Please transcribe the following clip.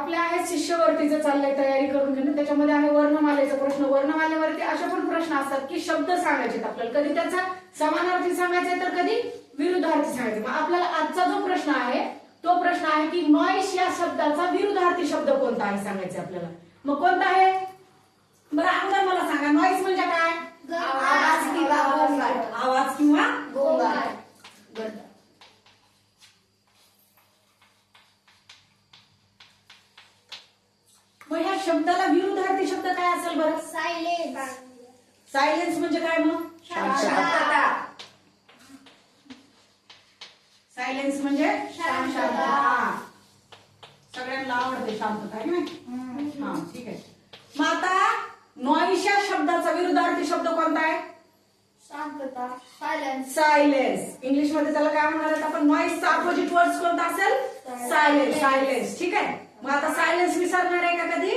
आपल्या आहे शिष्यवृत्तीचं चाललंय तयारी करून घेणं. त्याच्यामध्ये आहे वर्णमालेचा प्रश्न. वर्णमालेवरती असे पण प्रश्न असतात की शब्द सांगायचे आपल्याला, कधी त्याचा समानार्थी सांगायचा तर कधी विरुद्धार्थी सांगायचा. मग आपल्याला आजचा जो प्रश्न आहे तो प्रश्न आहे की नॉईस या शब्दाचा विरुद्धार्थी शब्द कोणता आहे सांगायचे आपल्याला. मग कोणता आहे बरं अंगार मला सांगा. नॉईस म्हणजे काय? आवाज किंवा गोंगाट. आवाज किंवा गोंगाट. मग ह्या शब्दाला विरुद्धार्थी शब्द काय असेल बरं? सायलेन्स. सायलेन्स म्हणजे काय मग? शांतता. सायलेन्स म्हणजे शांतता. सगळ्यांना आवडते शांतता आहे ना. हा ठीक आहे. मग आता नॉईस या शब्दाचा विरुद्धार्थी शब्द कोणता आहे? शांतता. सायलेन्स. सायलेन्स. इंग्लिश मध्ये त्याला काय म्हणणार आहेत आपण? नॉईसचा अपोजिट वर्ड कोणता असेल? सायलेन्स. सायलेन्स. ठीक आहे. मग आता सायलेन्स विसरणार आहे का कधी?